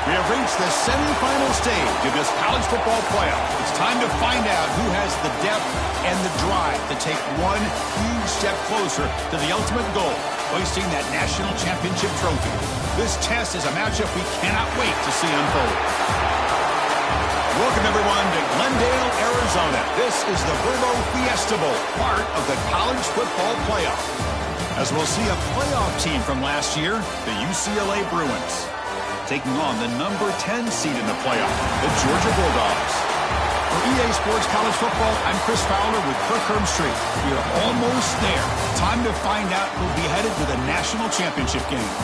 We have reached the semifinal stage of this college football playoff. It's time to find out who has the depth and the drive to take one huge step closer to the ultimate goal, hoisting that national championship trophy. This test is a matchup we cannot wait to see unfold. Welcome, everyone, to Glendale, Arizona. This is the Vrbo Fiesta Bowl, part of the college football playoff. As we'll see a playoff team from last year, the UCLA Bruins, taking on the number 10 seed in the playoff, the Georgia Bulldogs. For EA Sports College Football, I'm Chris Fowler with Kirk Herbstreit. We are almost there. Time to find out who'll be headed to the national championship game.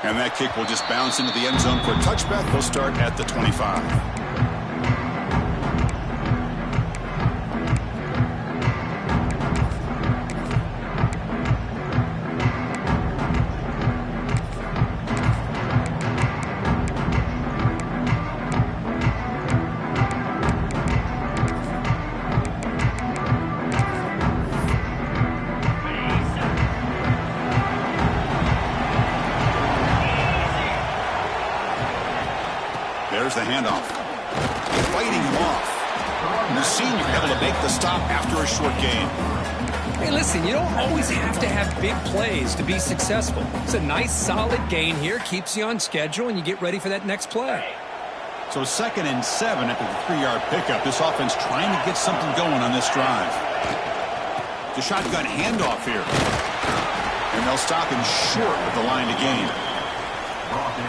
And that kick will just bounce into the end zone for a touchback. They'll start at the 25. There's the handoff. Fighting him off. And the senior able to make the stop after a short gain. Hey, listen, you don't always have to have big plays to be successful. It's a nice, solid gain here. Keeps you on schedule, and you get ready for that next play. So 2nd and 7 after the 3-yard pickup. This offense trying to get something going on this drive. The shotgun handoff here. And they'll stop him short of the line to gain.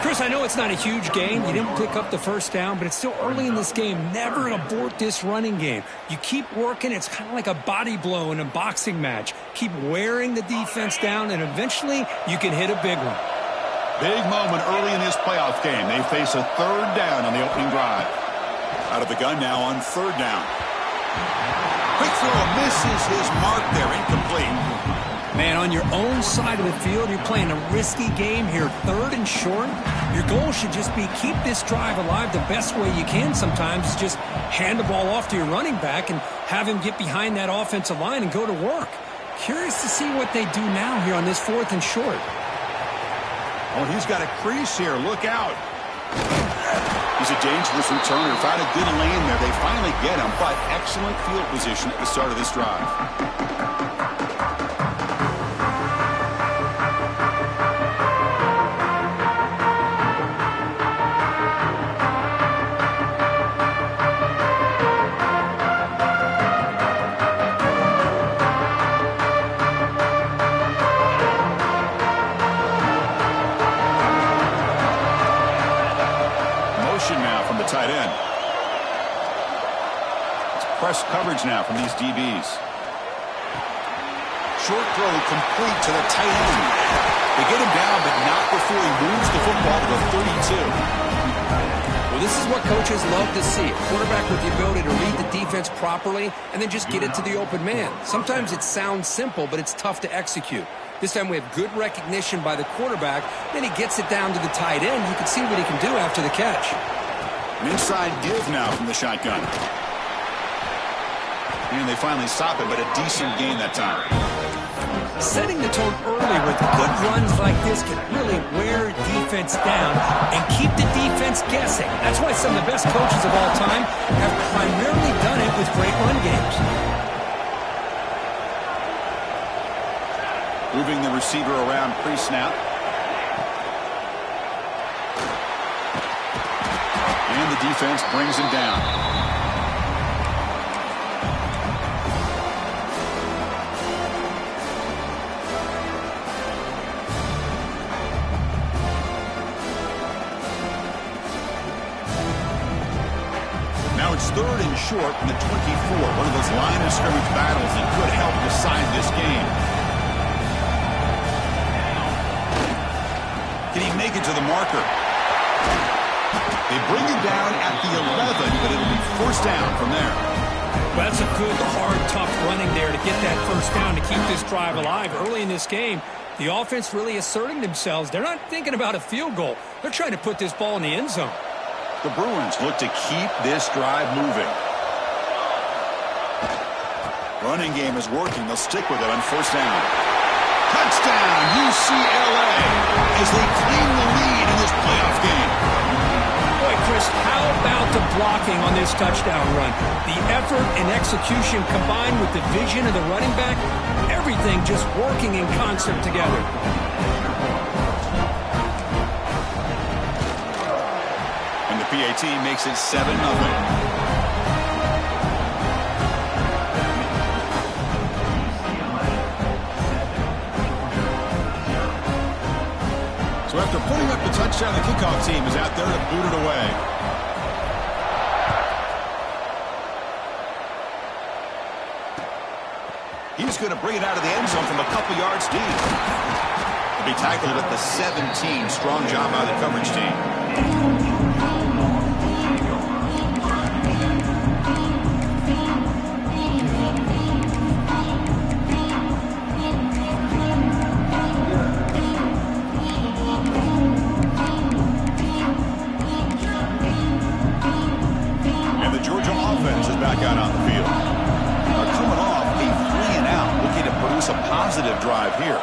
Chris, I know it's not a huge gain. You didn't pick up the first down, but it's still early in this game. Never abort this running game. You keep working. It's kind of like a body blow in a boxing match. Keep wearing the defense down, and eventually you can hit a big one. Big moment early in this playoff game. They face a 3rd down on the opening drive. Out of the gun now on 3rd down. Quick throw misses his mark there. Incomplete. Man, on your own side of the field, you're playing a risky game here, 3rd and short. Your goal should just be keep this drive alive the best way you can sometimes. Is just hand the ball off to your running back and have him get behind that offensive line and go to work. Curious to see what they do now here on this 4th and short. Oh, he's got a crease here. Look out. He's a dangerous returner. Found a good lane there. They finally get him, but excellent field position at the start of this drive. Now from the tight end. It's press coverage now from these DBs. Short throw complete to the tight end. They get him down, but not before he moves the football to the 32. Well, this is what coaches love to see. A quarterback with the ability to read the defense properly and then just get it to the open man. Sometimes it sounds simple, but it's tough to execute. This time we have good recognition by the quarterback. Then he gets it down to the tight end. You can see what he can do after the catch. An inside give now from the shotgun. And they finally stop it, but a decent gain that time. Setting the tone early with good runs like this can really wear defense down and keep the defense guessing. That's why some of the best coaches of all time have primarily done it with great run games. Moving the receiver around pre-snap. And the defense brings him down. Now it's 3rd and short from the 24. One of those line of scrimmage battles that could help decide this game. make it to the marker. They bring it down at the 11, but it'll be first down from there. Well, that's a good, hard, tough running there to get that first down to keep this drive alive. Early in this game, the offense really asserting themselves. They're not thinking about a field goal. They're trying to put this ball in the end zone. The Bruins look to keep this drive moving. Running game is working. They'll stick with it on first down. Touchdown, UCLA, as they claim the lead in this playoff game. Boy, Chris, how about the blocking on this touchdown run? The effort and execution combined with the vision of the running back, everything just working in concert together. And the PAT makes it 7-0. So after putting up the touchdown, the kickoff team is out there to boot it away. He's going to bring it out of the end zone from a couple yards deep. He'll be tackled at the 17. Strong job by the coverage team. Back out on the field. They're coming off a 3-and-out, looking to produce a positive drive here.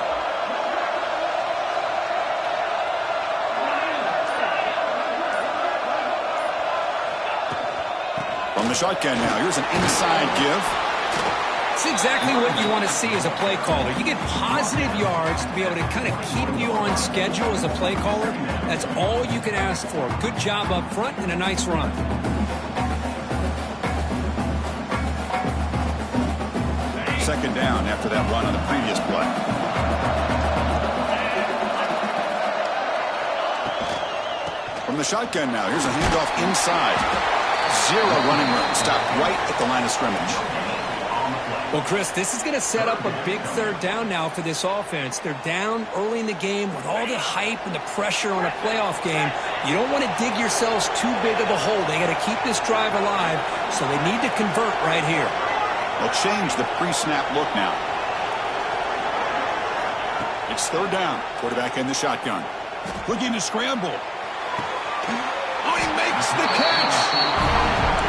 From the shotgun now, here's an inside give. It's exactly what you want to see as a play caller. You get positive yards to be able to kind of keep you on schedule as a play caller. That's all you can ask for. Good job up front and a nice run. Second down after that run on the previous play. From the shotgun now, here's a handoff inside. Zero running room. Stopped right at the line of scrimmage. Well, Chris, this is going to set up a big third down now for this offense. They're down early in the game with all the hype and the pressure on a playoff game. You don't want to dig yourselves too big of a hole. They got to keep this drive alive, so they need to convert right here. They'll change the pre-snap look now. It's third down. Quarterback in the shotgun. Looking to scramble. Oh, he makes the catch.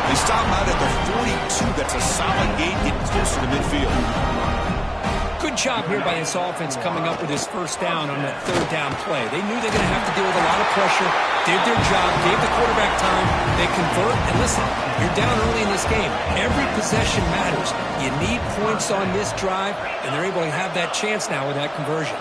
They stop him out at the 42. That's a solid gain, getting closer to midfield. Good job here by this offense coming up with his first down on that third down play. They knew they were going to have to deal with a lot of pressure, did their job, gave the quarterback time, they convert, and listen, you're down early in this game. Every possession matters. You need points on this drive, and they're able to have that chance now with that conversion.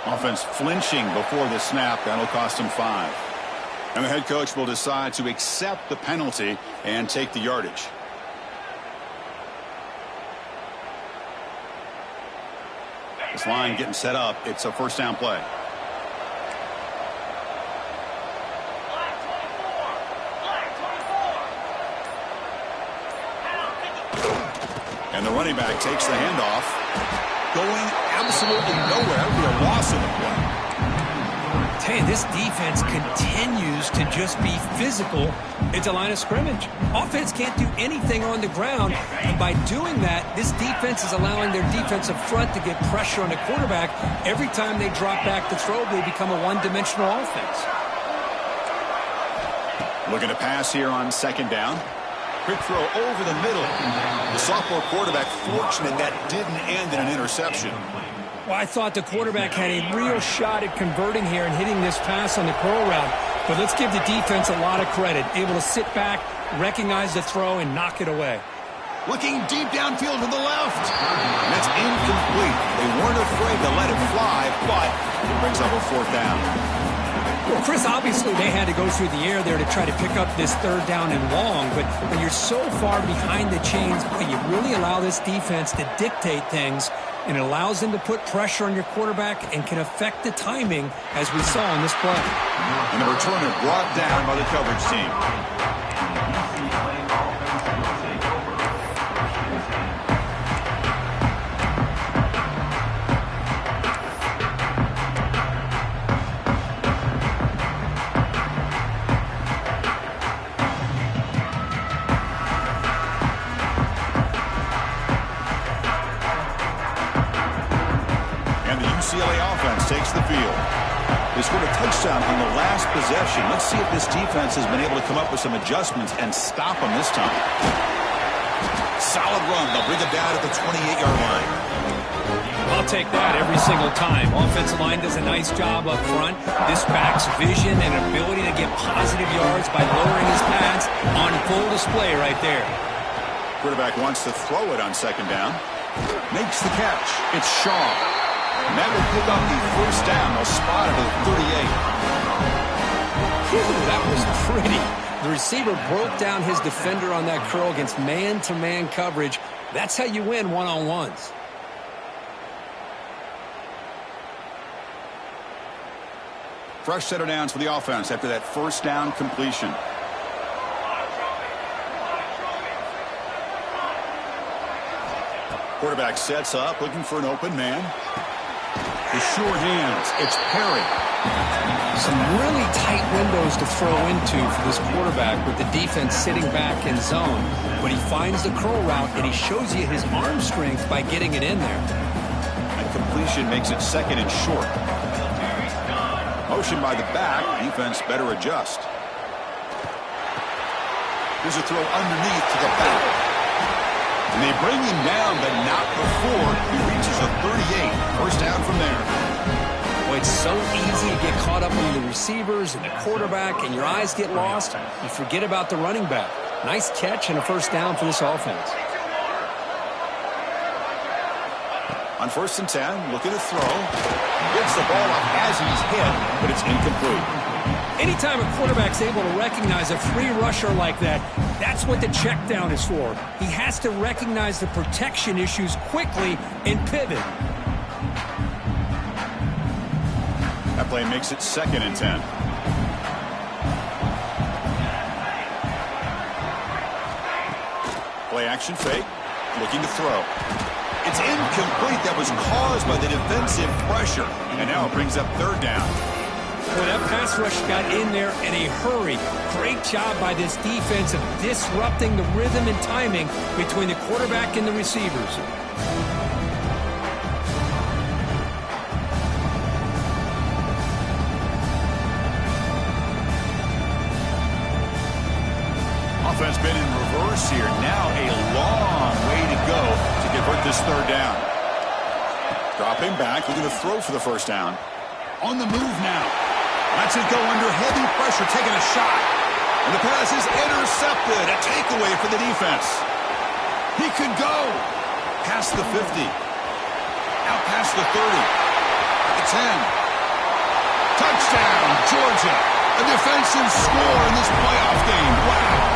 Offense flinching before the snap. That'll cost him 5. And the head coach will decide to accept the penalty and take the yardage. This line getting set up. It's a first down play. And the running back takes the handoff. Going absolutely nowhere. It'll be a loss in the play. Tell you, this defense continues to just be physical at the line of scrimmage. Offense can't do anything on the ground, and by doing that, this defense is allowing their defensive front to get pressure on the quarterback. Every time they drop back to throw, they become a one-dimensional offense. Looking to pass here on second down. Quick throw over the middle. The sophomore quarterback fortunate that didn't end in an interception. Well, I thought the quarterback had a real shot at converting here and hitting this pass on the curl route. But let's give the defense a lot of credit. Able to sit back, recognize the throw, and knock it away. Looking deep downfield to the left. And that's incomplete. They weren't afraid to let it fly, but it brings up a fourth down. Well, Chris, obviously they had to go through the air there to try to pick up this third down and long, but when you're so far behind the chains, you really allow this defense to dictate things, and it allows them to put pressure on your quarterback and can affect the timing, as we saw in this play. And the returner brought down by the coverage team. They scored a touchdown on the last possession. Let's see if this defense has been able to come up with some adjustments and stop them this time. Solid run. They'll bring it down at the 28-yard line. I'll take that every single time. Offensive line does a nice job up front. This back's vision and ability to get positive yards by lowering his pads on full display right there. Quarterback wants to throw it on second down. Makes the catch. It's Shaw. And that will pick up the first down. They'll spot it at the 38. Whew, that was pretty. The receiver broke down his defender on that curl against man-to-man coverage. That's how you win one-on-ones. Fresh set of downs for the offense after that first down completion. Quarterback sets up, looking for an open man. The sure hands. It's Perry. Some really tight windows to throw into for this quarterback with the defense sitting back in zone. But he finds the curl route, and he shows you his arm strength by getting it in there. And completion makes it second and short. Motion by the back. Defense better adjust. Here's a throw underneath to the back. And they bring him down, but not before he reaches a 38. First down from there. Well, it's so easy to get caught up in the receivers and the quarterback, and your eyes get lost. You forget about the running back. Nice catch and a first down for this offense. On 1st and 10, looking to throw. Gets the ball up as he's hit, but it's incomplete. Anytime a quarterback's able to recognize a free rusher like that, that's what the check down is for. He has to recognize the protection issues quickly and pivot. That play makes it 2nd and 10. Play action fake. Looking to throw. It's incomplete. That was caused by the defensive pressure. And now it brings up 3rd down. Well, that pass rush got in there in a hurry. Great job by this defense of disrupting the rhythm and timing between the quarterback and the receivers. Offense been in reverse here. Now a long way to go to convert this 3rd down. Dropping back, looking to throw for the first down. On the move now. Lets it go under heavy pressure, taking a shot. And the pass is intercepted. A takeaway for the defense. He could go past the 50. Out past the 30. The 10. Touchdown, Georgia. A defensive score in this playoff game. Wow.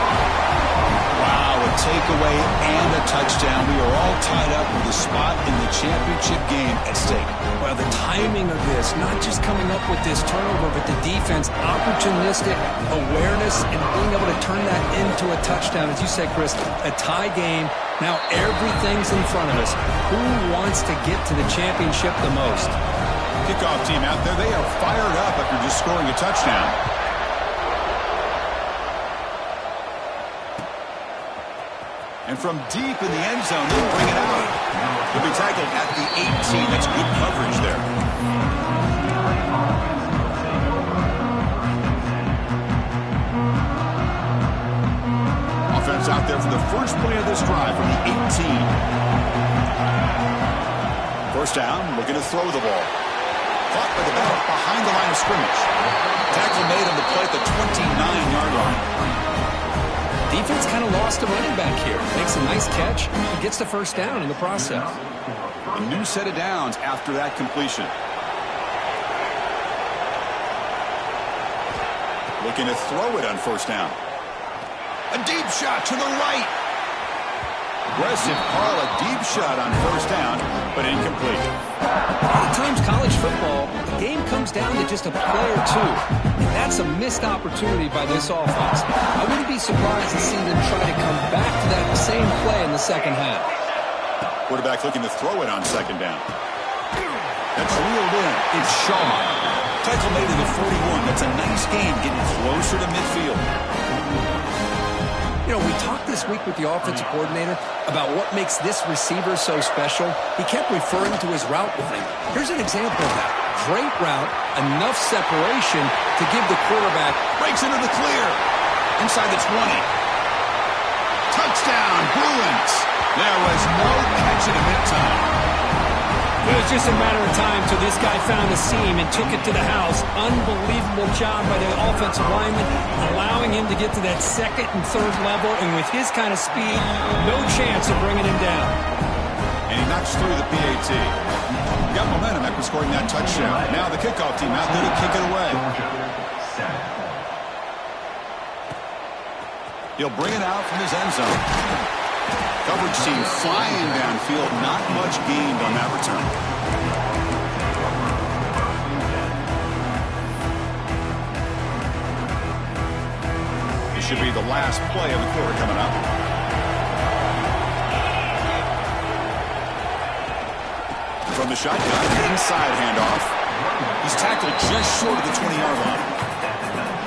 Wow, a takeaway and a touchdown. We are all tied up with a spot in the championship game at stake. Well, the timing of this, not just coming up with this turnover, but the defense, opportunistic awareness, and being able to turn that into a touchdown. As you said, Chris, a tie game. Now everything's in front of us. Who wants to get to the championship the most? Kickoff team out there, they are fired up after just scoring a touchdown. And from deep in the end zone, they'll bring it out. He'll be tackled at the 18. That's good coverage there. Offense out there for the first play of this drive from the 18. First down, looking to throw the ball. Caught by the back behind the line of scrimmage. Tackle made on the play at the 29-yard line. Defense kind of lost a running back here. Makes a nice catch. He gets the first down in the process. A new set of downs after that completion. Looking to throw it on first down. A deep shot to the right. Aggressive call, a deep shot on first down, but incomplete. A lot of times college football, the game comes down to just a play or two. And that's a missed opportunity by this offense. I wouldn't be surprised to see them try to come back to that same play in the second half. Quarterback looking to throw it on second down. That's reeled in. It's Shaw. Tackle made at the 41. That's a nice game getting closer to midfield. You know, we talked this week with the offensive coordinator about what makes this receiver so special. He kept referring to his route with him. Here's an example of that. Great route, enough separation to give the quarterback. Breaks into the clear. Inside the 20. Touchdown, Bruins. There was no catching him in time. It was just a matter of time till this guy found a seam and took it to the house. Unbelievable job by the offensive lineman, allowing him to get to that second and third level, and with his kind of speed, no chance of bringing him down. And he knocks through the PAT. Got momentum after scoring that touchdown. Now the kickoff team out there to kick it away. He'll bring it out from his end zone. Coverage team flying downfield. Not much gained on that return. This should be the last play of the quarter coming up. From the shotgun, inside handoff. He's tackled just short of the 20-yard line.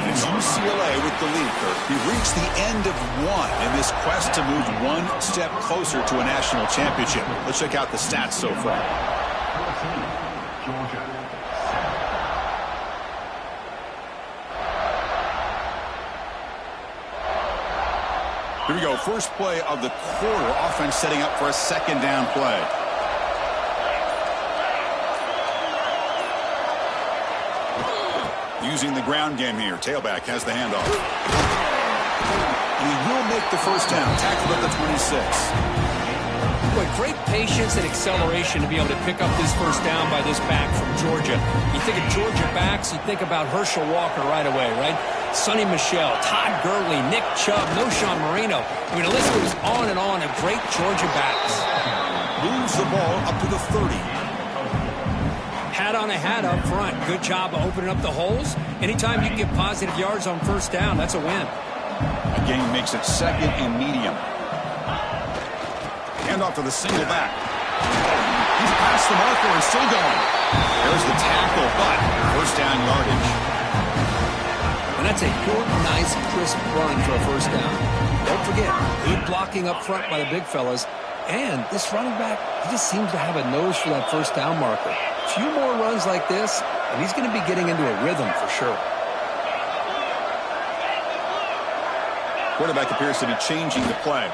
It's UCLA with the lead. We've reached the end of one in this quest to move one step closer to a national championship. Let's check out the stats so far. Here we go. First play of the quarter. Offense setting up for a second down play. Using the ground game here. Tailback has the handoff. And he will make the first down. Tackled at the 26. Boy, great patience and acceleration to be able to pick up this first down by this back from Georgia. You think of Georgia backs, you think about Herschel Walker right away, right? Sonny Michel, Todd Gurley, Nick Chubb, Knowshon Moreno. I mean, the list goes on and on of great Georgia backs. Moves the ball up to the 30. Hat on a hat up front. Good job of opening up the holes. Anytime you can get positive yards on first down, that's a win. A gain makes it second and medium. Hand off to the single back. He's past the marker and still going. There's the tackle, but first down yardage. And that's a good, nice, crisp run for a first down. Don't forget, good blocking up front by the big fellas. And this running back, he just seems to have a nose for that first down marker. A few more runs like this, and he's going to be getting into a rhythm for sure. Quarterback appears to be changing the play.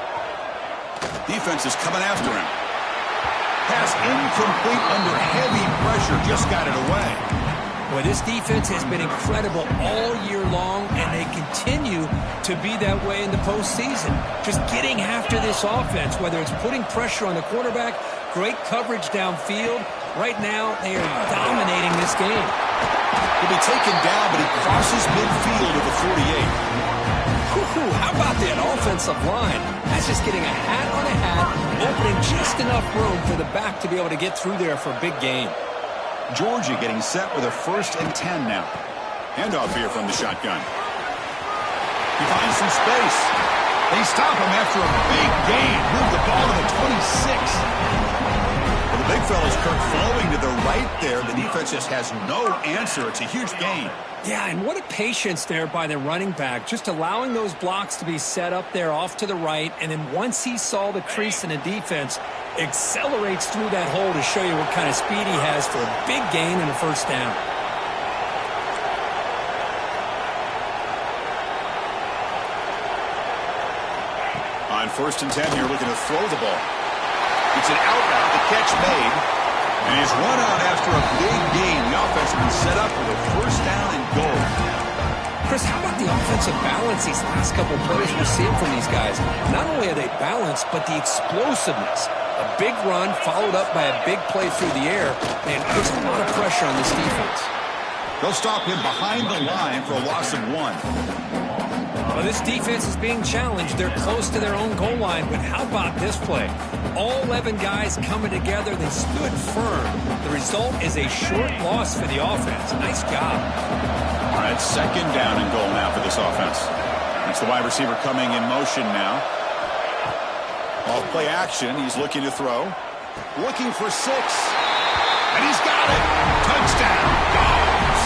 Defense is coming after him. Pass incomplete under heavy pressure. Just got it away. Boy, this defense has been incredible all year long, and they continue to be that way in the postseason. Just getting after this offense, whether it's putting pressure on the quarterback, great coverage downfield. Right now, they are dominating this game. He'll be taken down, but he crosses midfield at the 48. How about that offensive line? That's just getting a hat on a hat, opening just enough room for the back to be able to get through there for a big gain. Georgia getting set with a 1st and 10 now. Handoff here from the shotgun. He finds some space. They stop him after a big gain. Move the ball to the 26. Well, the big fella's Kirk flowing to the right there. The defense just has no answer. It's a huge gain. Yeah, and what a patience there by the running back, just allowing those blocks to be set up there off to the right, and then once he saw the crease in the defense, accelerates through that hole to show you what kind of speed he has for a big gain and a first down. On 1st and 10, you're looking to throw the ball. It's an out route, the catch made. And he's run out after a big gain. The offense has been set up with a first down and goal. Chris, how about the offensive balance these last couple plays we're seeing from these guys? Not only are they balanced, but the explosiveness. A big run followed up by a big play through the air. And there's a lot of pressure on this defense. They'll stop him behind the line for a loss of 1. Well, this defense is being challenged. They're close to their own goal line, but how about this play? All 11 guys coming together. They stood firm. The result is a short loss for the offense. Nice job. All right, second down and goal now for this offense. It's the wide receiver coming in motion now. Off play action. He's looking to throw. Looking for 6. And he's got it. Touchdown. Dogs.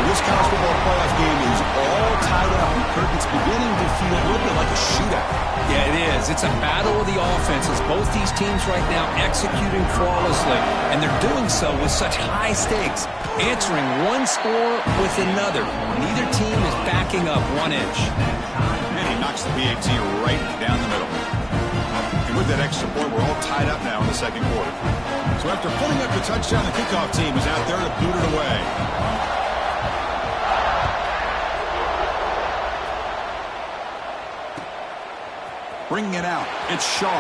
This college football playoff game is all tied up. Kirk gets beginning to feel a little bit like a shootout. Yeah, it is. It's a battle of the offenses. Both these teams right now executing flawlessly, and they're doing so with such high stakes, answering one score with another. Neither team is backing up 1 inch. And he knocks the PAT right down the middle. And with that extra point, we're all tied up now in the second quarter. So after putting up the touchdown, the kickoff team is out there to boot it away. Bringing it out, it's Shaw.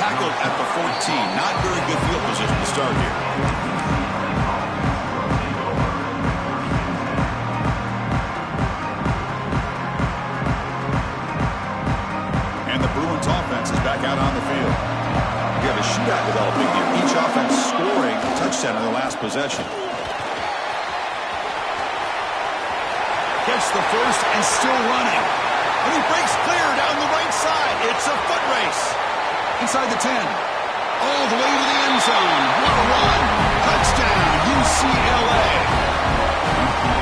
Tackled at the 14. Not very good field position to start here. And the Bruins offense is back out on the field. We have a shootout developing here. Each offense scoring a touchdown in their last possession. Gets the first and still running. And he breaks clear down the right side. It's a foot race. Inside the 10. All the way to the end zone. What a run. Touchdown, UCLA.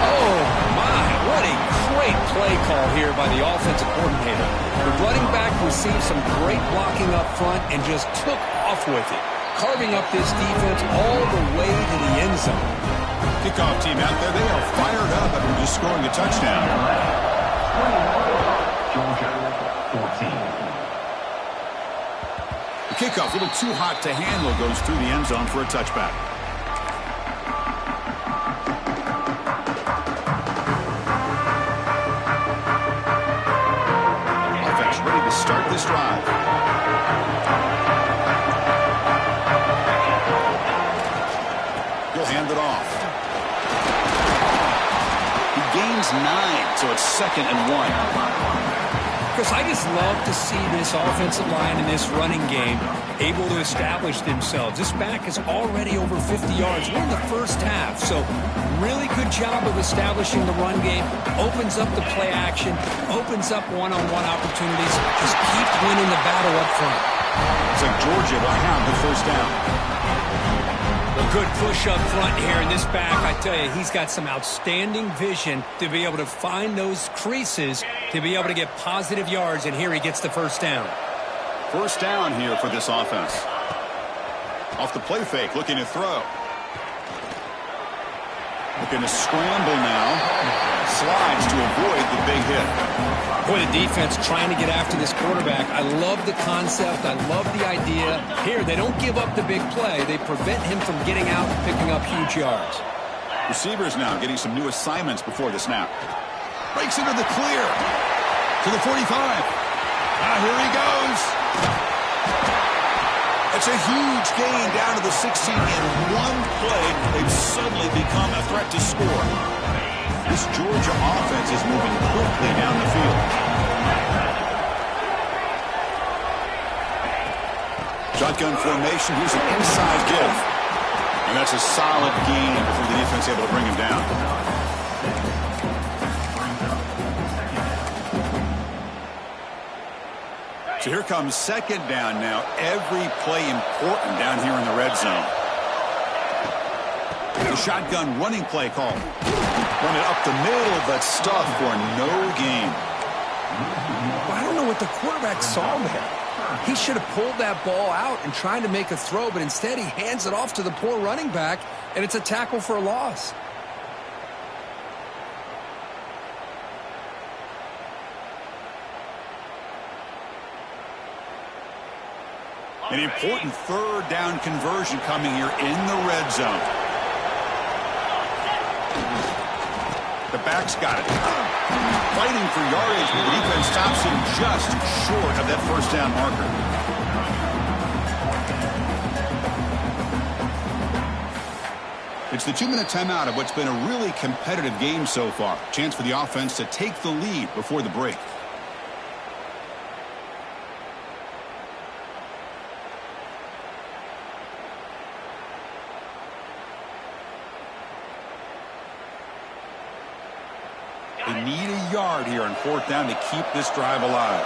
Oh, my. What a great play call here by the offensive coordinator. The running back received some great blocking up front and just took off with it, carving up this defense all the way to the end zone. Kickoff team out there. They are fired up after just scoring a touchdown. Georgia 14. The kickoff, a little too hot to handle, goes through the end zone for a touchback. Offense ready to start this drive. He'll hand it off. He gains 9, so it's 2nd and 1. Because I just love to see this offensive line in this running game able to establish themselves. This back is already over 50 yards. We're in the first half, so really good job of establishing the run game. Opens up the play action, opens up one-on-one opportunities. Just keep winning the battle up front. It's like Georgia will have the first down. A good push up front here in this back. I tell you, he's got some outstanding vision to be able to find those creases, to be able to get positive yards, and here he gets the first down. First down here for this offense. Off the play fake, looking to throw. Looking to scramble now. Slides to avoid the big hit. Boy, the defense trying to get after this quarterback. I love the concept. I love the idea. Here, they don't give up the big play. They prevent him from getting out and picking up huge yards. Receivers now getting some new assignments before the snap. Breaks into the clear. To the 45. Here he goes. It's a huge gain down to the 16. In one play, they've suddenly become a threat to score. This Georgia offense is moving quickly down the field. Shotgun formation. Here's an inside give. And that's a solid gain before the defense able to bring him down. So here comes second down now. Every play important down here in the red zone. The shotgun running play call. Run it up the middle, but stuff for no gain. I don't know what the quarterback saw there. He should have pulled that ball out and tried to make a throw, but instead he hands it off to the poor running back, and it's a tackle for a loss. An important third down conversion coming here in the red zone. The back's got it. Fighting for yardage, but the defense stops him just short of that first down marker. It's the 2-minute timeout of what's been a really competitive game so far. Chance for the offense to take the lead before the break. They need a yard here on fourth down to keep this drive alive.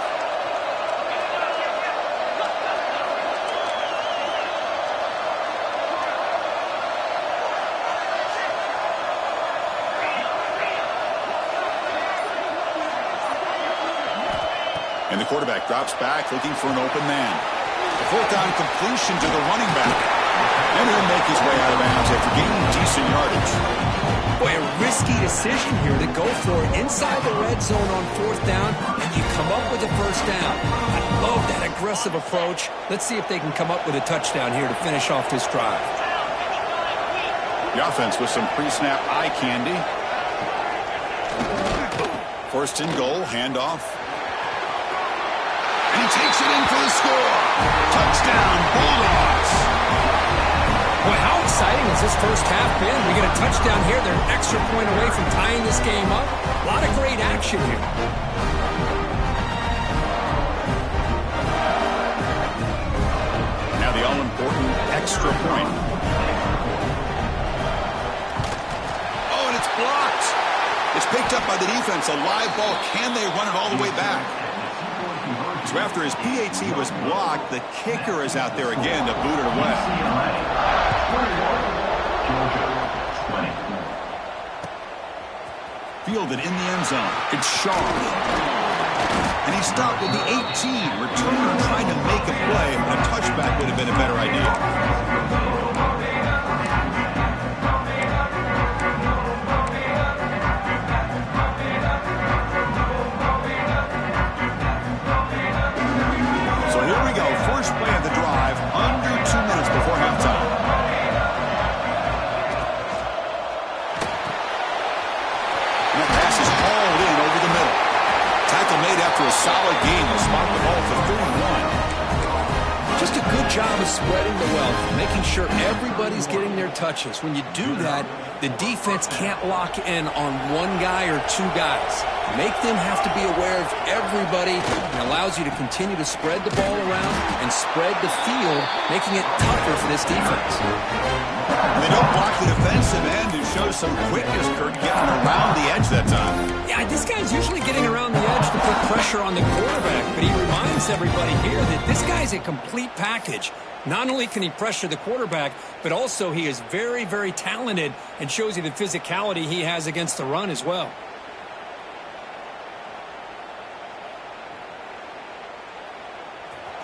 And the quarterback drops back looking for an open man. A fourth down completion to the running back. And he'll make his way out of bounds after gaining decent yardage. Boy, a risky decision here to go for it inside the red zone on fourth down, and you come up with a first down. I love that aggressive approach. Let's see if they can come up with a touchdown here to finish off this drive. The offense with some pre-snap eye candy. First and goal, handoff. And he takes it in for the score. Touchdown, Bulldogs. Boy, how exciting has this first half been? We get a touchdown here. They're an extra point away from tying this game up. A lot of great action here. Now the all-important extra point. Oh, and it's blocked. It's picked up by the defense. A live ball. Can they run it all the way back? So after his PAT was blocked, the kicker is out there again to boot it away. Fielded in the end zone. It's Shaw. And he stopped at the 18. Returner trying to make a play. A touchback would have been a better idea. First play of the drive, under 2 minutes before halftime. And that pass is hauled in over the middle. Tackle made after a solid gain. Will spot the ball for 31. Just a good job of spreading the wealth, making sure everybody's getting their touches. When you do that, the defense can't lock in on one guy or two guys. Make them have to be aware of everybody, and allows you to continue to spread the ball around and spread the field, making it tougher for this defense. They don't block the defensive end, who shows some quickness, Kurt, getting around the edge that time. Yeah, this guy's usually getting around the edge to put pressure on the quarterback, but he reminds everybody here that this guy's a complete package. Not only can he pressure the quarterback, but also he is very, very talented and shows you the physicality he has against the run as well.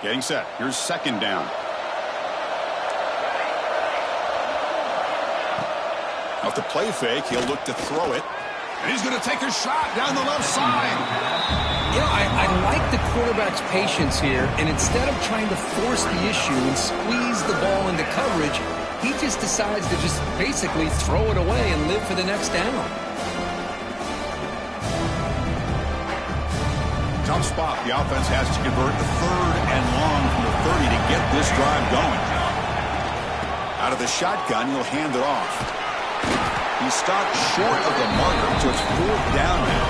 Getting set. Here's second down. Off the play fake, he'll look to throw it. And he's going to take a shot down the left side. You know, I like the quarterback's patience here, and instead of trying to force the issue and squeeze the ball into coverage, he just decides to just basically throw it away and live for the next down. Tough spot. The offense has to convert the third and long from the 30 to get this drive going. Out of the shotgun, he'll hand it off. He stopped short of the marker, so it's fourth down now.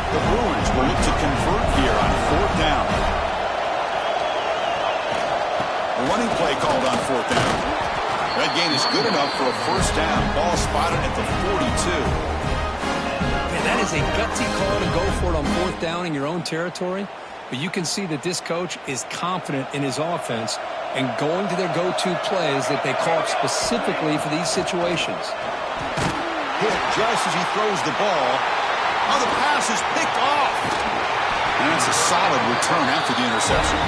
The Bruins will look to convert here on fourth down. A running play called on fourth down. That gain is good enough for a first down. Ball spotted at the 42. That is a gutsy call to go for it on fourth down in your own territory, but you can see that this coach is confident in his offense and going to their go-to plays that they call specifically for these situations. Hit just as he throws the ball. Oh, the pass is picked off. And it's a solid return after the interception.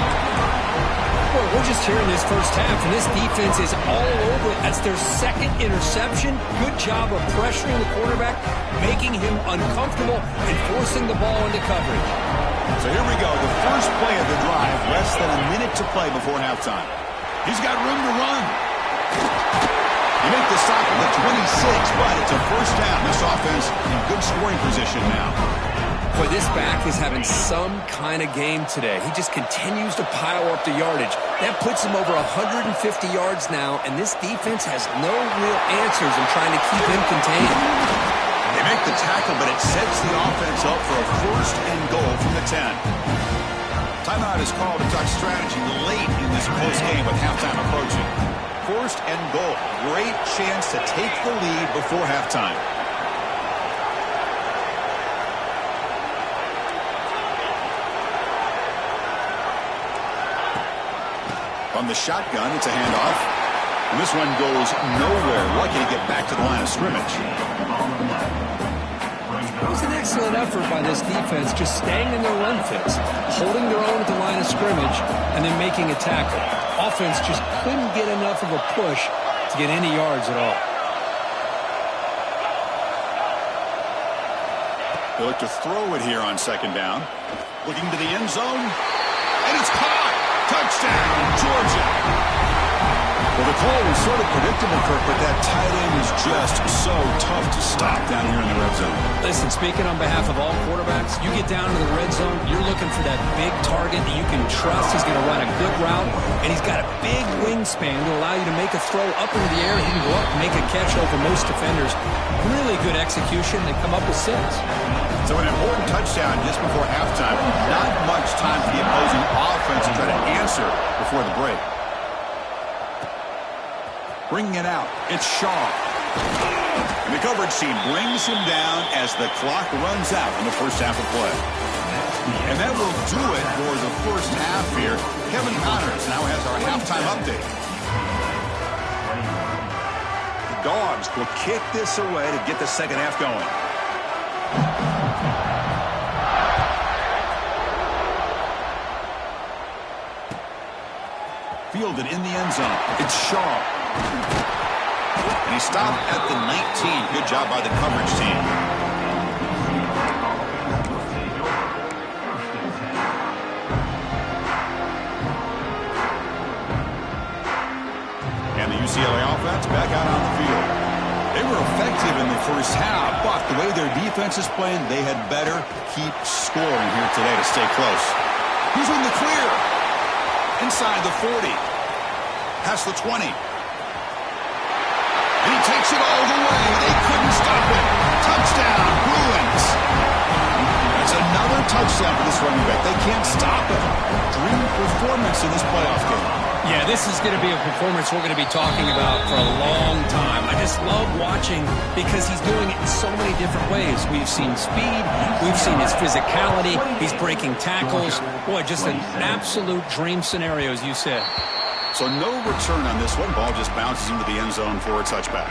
Well, we're just here in this first half, and this defense is all over it. That's their second interception. Good job of pressuring the quarterback, making him uncomfortable, and forcing the ball into coverage. So here we go. The first play of the drive, less than a minute to play before halftime. He's got room to run. You make the stop at the 26, but it's a first down. This offense in good scoring position now. Boy, this back is having some kind of game today. He just continues to pile up the yardage. That puts him over 150 yards now, and this defense has no real answers in trying to keep him contained. They make the tackle, but it sets the offense up for a first and goal from the 10. Timeout is called to talk strategy late in this close game with halftime approaching. First and goal. Great chance to take the lead before halftime. On the shotgun, it's a handoff. And this one goes nowhere. Lucky to get back to the line of scrimmage. It's an excellent effort by this defense, just staying in their run fits, holding their own at the line of scrimmage, and then making a tackle. Offense just couldn't get enough of a push to get any yards at all. They look to throw it here on second down. Looking to the end zone. And it's caught. Touchdown, Georgia. Well, the call was sort of predictable, Kirk, but that tight end is just so tough to stop down here in the red zone. Listen, speaking on behalf of all quarterbacks, you get down to the red zone, you're looking for that big target that you can trust. He's going to run a good route, and he's got a big wingspan to allow you to make a throw up into the air. He can go up and make a catch over most defenders. Really good execution. They come up with 6. So an important touchdown just before halftime. Not much time for the opposing offense to try to answer before the break. Bringing it out, it's Shaw. And the coverage team brings him down as the clock runs out in the first half of play. And that will do it for the first half here. Kevin Connors now has our halftime update. The Dogs will kick this away to get the second half going. Fielded in the end zone. It's Shaw. And he stopped at the 19. Good job by the coverage team. And the UCLA offense back out on the field. They were effective in the first half, but the way their defense is playing, they had better keep scoring here today to stay close. He's in the clear. Inside the 40. Past the 20. And he takes it all the way. They couldn't stop him. Touchdown, Bruins. That's another touchdown for this running back. They can't stop him. Dream performance in this playoff game. Yeah, this is going to be a performance we're going to be talking about for a long time. I just love watching because he's doing it in so many different ways. We've seen speed. We've seen his physicality. He's breaking tackles. Boy, just an absolute dream scenario, as you said. So no return on this one. Ball just bounces into the end zone for a touchback.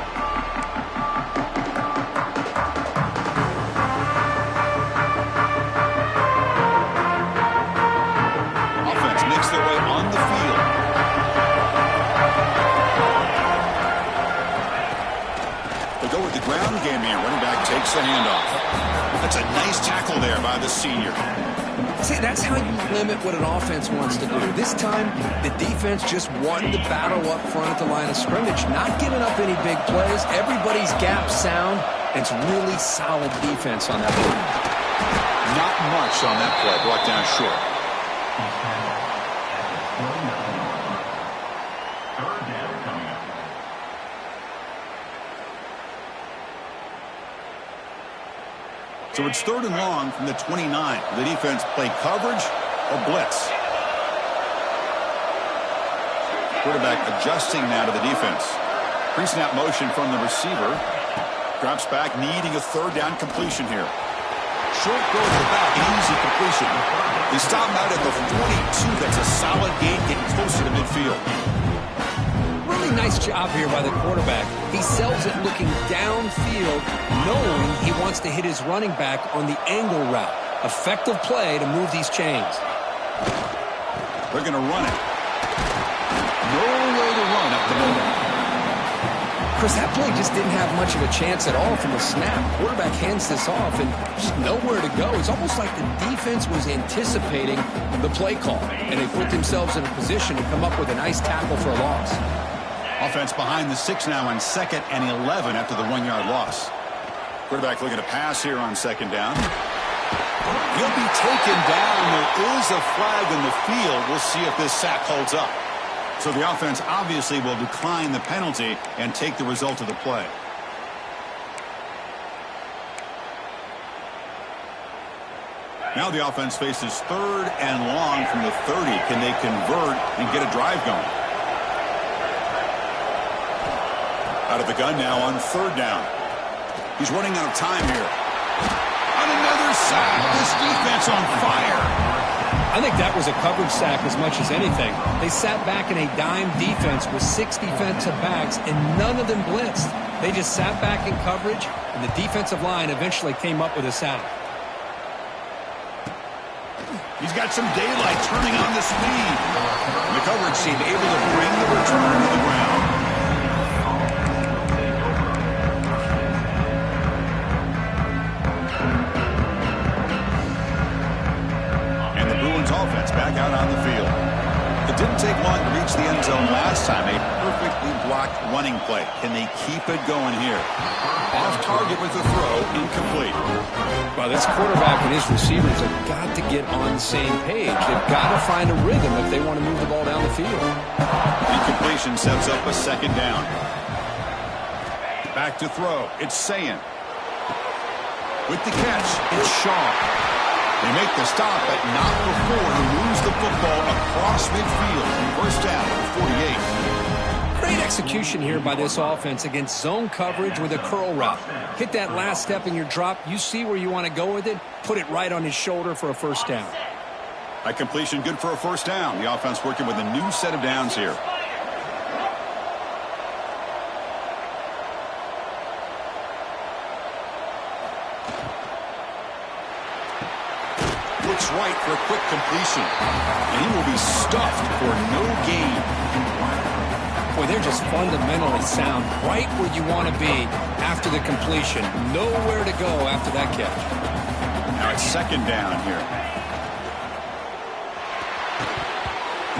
Offense makes their way on the field. They go with the ground game here. Running back takes the handoff. That's a nice tackle there by the senior. See, that's how you limit what an offense wants to do. This time, the defense just won the battle up front at the line of scrimmage, not giving up any big plays. Everybody's gap sound. It's really solid defense on that play. Not much on that play, brought down short. So it's 3rd and long from the 29. The defense play coverage or blitz. Quarterback adjusting now to the defense. Pre-snap motion from the receiver. Drops back, needing a 3rd down completion here. Short goes to the back, easy completion. They stop him out at the 42. That's a solid gain, getting closer to midfield. Really nice job here by the quarterback. He sells it looking downfield, knowing he wants to hit his running back on the angle route. Effective play to move these chains. They're going to run it. Nowhere to run up the middle. Chris, that play just didn't have much of a chance at all from the snap. Quarterback hands this off and just nowhere to go. It's almost like the defense was anticipating the play call, and they put themselves in a position to come up with a nice tackle for a loss. Offense behind the 6 now on 2nd and 11 after the 1-yard loss. Quarterback looking to pass here on 2nd down. He'll be taken down. There is a flag in the field. We'll see if this sack holds up. So the offense obviously will decline the penalty and take the result of the play. Now the offense faces 3rd and long from the 30. Can they convert and get a drive going? Out of the gun now on 3rd down. He's running out of time here. On another sack. This defense on fire. I think that was a coverage sack as much as anything. They sat back in a dime defense with 6 defensive backs, and none of them blitzed. They just sat back in coverage, and the defensive line eventually came up with a sack. He's got some daylight turning on the speed. The coverage team able to bring the return to the ground. And the Bruins offense back out on the field. It didn't take long to reach the end zone last time. A perfectly blocked running play. Can they keep it going here? Off target with the throw, incomplete. Well, this quarterback and his receivers have got to get on the same page. They've got to find a rhythm if they want to move the ball down the field. Incompletion sets up a second down. Back to throw. It's Sayan. With the catch, it's Shaw. They make the stop, but not before he moves the football across midfield. First down at 48. Great execution here by this offense against zone coverage with a curl route. Hit that last step in your drop. You see where you want to go with it. Put it right on his shoulder for a first down. A completion good for a first down. The offense working with a new set of downs here. Looks right for a quick completion. And he will be stuffed for no gain. Boy, they're just fundamentally sound, right where you want to be after the completion. Nowhere to go after that catch. Now it's second down here.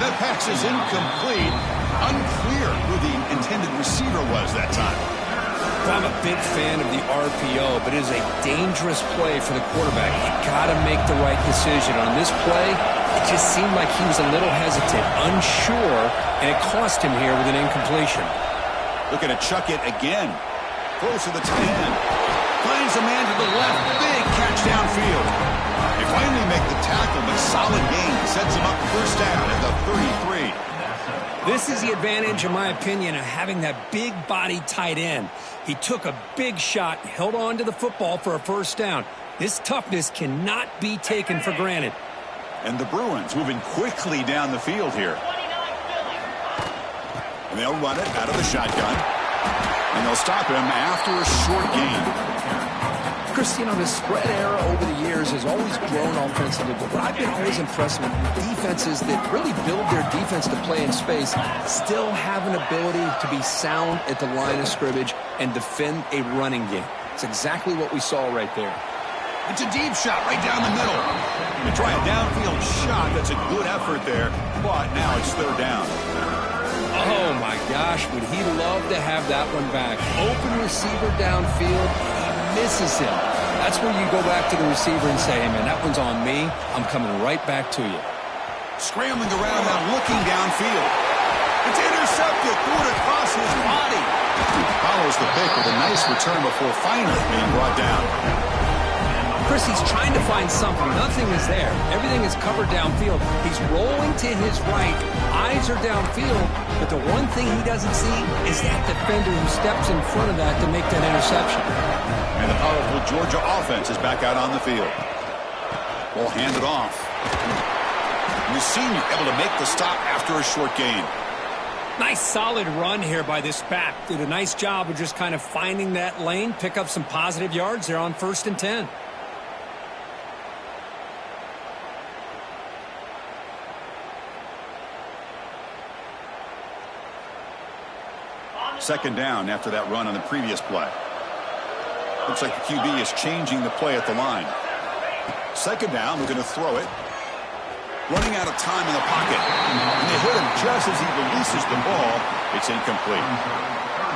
The pass is incomplete. Unclear who the intended receiver was that time. I'm a big fan of the RPO, but it is a dangerous play for the quarterback. You got to make the right decision. On this play, it just seemed like he was a little hesitant, unsure, and it cost him here with an incompletion. Looking to chuck it again. Close to the tight end. Finds a man to the left. Big catch downfield. They finally make the tackle, but solid gain. Sets him up first down at the 33. This is the advantage, in my opinion, of having that big body tight end. He took a big shot, held on to the football for a first down. This toughness cannot be taken for granted. And the Bruins moving quickly down the field here. And they'll run it out of the shotgun. And they'll stop him after a short gain. Chris, you know, the spread era over the years has always grown offensively, but what I've been always impressed with defenses that really build their defense to play in space still have an ability to be sound at the line of scrimmage and defend a running game. It's exactly what we saw right there. It's a deep shot right down the middle. They try a downfield shot. That's a good effort there, but now it's third down. Oh, my gosh, would he love to have that one back. Open receiver downfield, he misses him. That's where you go back to the receiver and say, hey, man, that one's on me. I'm coming right back to you. Scrambling around now, looking downfield. It's intercepted, threw it across his body. He follows the pick with a nice return before finally being brought down. Chris, he's trying to find something. Nothing is there. Everything is covered downfield. He's rolling to his right. Eyes are downfield. But the one thing he doesn't see is that defender who steps in front of that to make that interception. And the powerful Georgia offense is back out on the field. Ball handed off. And the senior able to make the stop after a short gain. Nice solid run here by this back. Did a nice job of just kind of finding that lane, pick up some positive yards there on 1st and 10. Second down after that run on the previous play. Looks like the QB is changing the play at the line. Second down, we're going to throw it. Running out of time in the pocket. And they hit him just as he releases the ball. It's incomplete.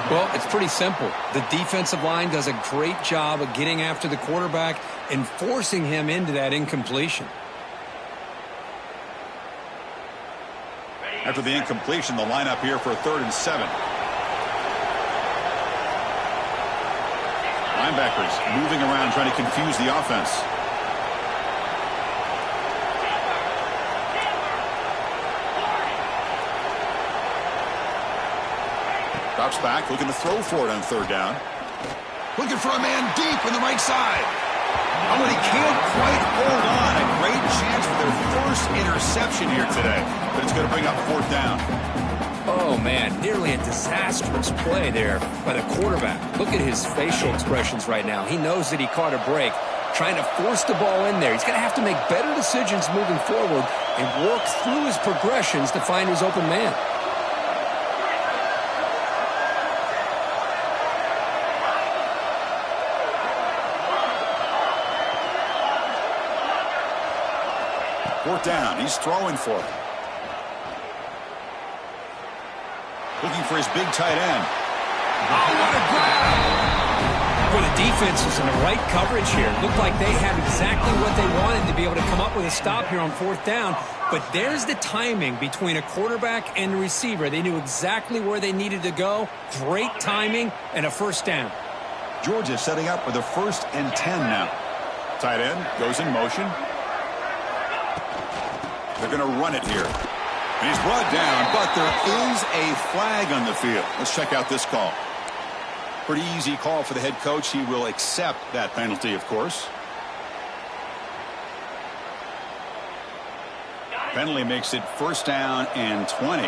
Well, it's pretty simple. The defensive line does a great job of getting after the quarterback and forcing him into that incompletion. After the incompletion, the lineup here for a 3rd and 7. Linebackers moving around trying to confuse the offense. Drops back, looking to throw for it on 3rd down. Looking for a man deep on the right side. Oh, but he can't quite hold on. A great chance for their first interception here today, but it's going to bring up 4th down. Oh, man, nearly a disastrous play there by the quarterback. Look at his facial expressions right now. He knows that he caught a break, trying to force the ball in there. He's going to have to make better decisions moving forward and work through his progressions to find his open man. Fourth down. He's throwing for it. Looking for his big tight end. Oh, what a grab! Well, the defense is in the right coverage here. Looked like they have exactly what they wanted to be able to come up with a stop here on 4th down. But there's the timing between a quarterback and the receiver. They knew exactly where they needed to go. Great timing and a 1st down. Georgia setting up with a 1st and 10 now. Tight end goes in motion. They're going to run it here. And he's brought down, but there is a flag on the field. Let's check out this call. Pretty easy call for the head coach. He will accept that penalty, of course. Penalty makes it 1st down and 20.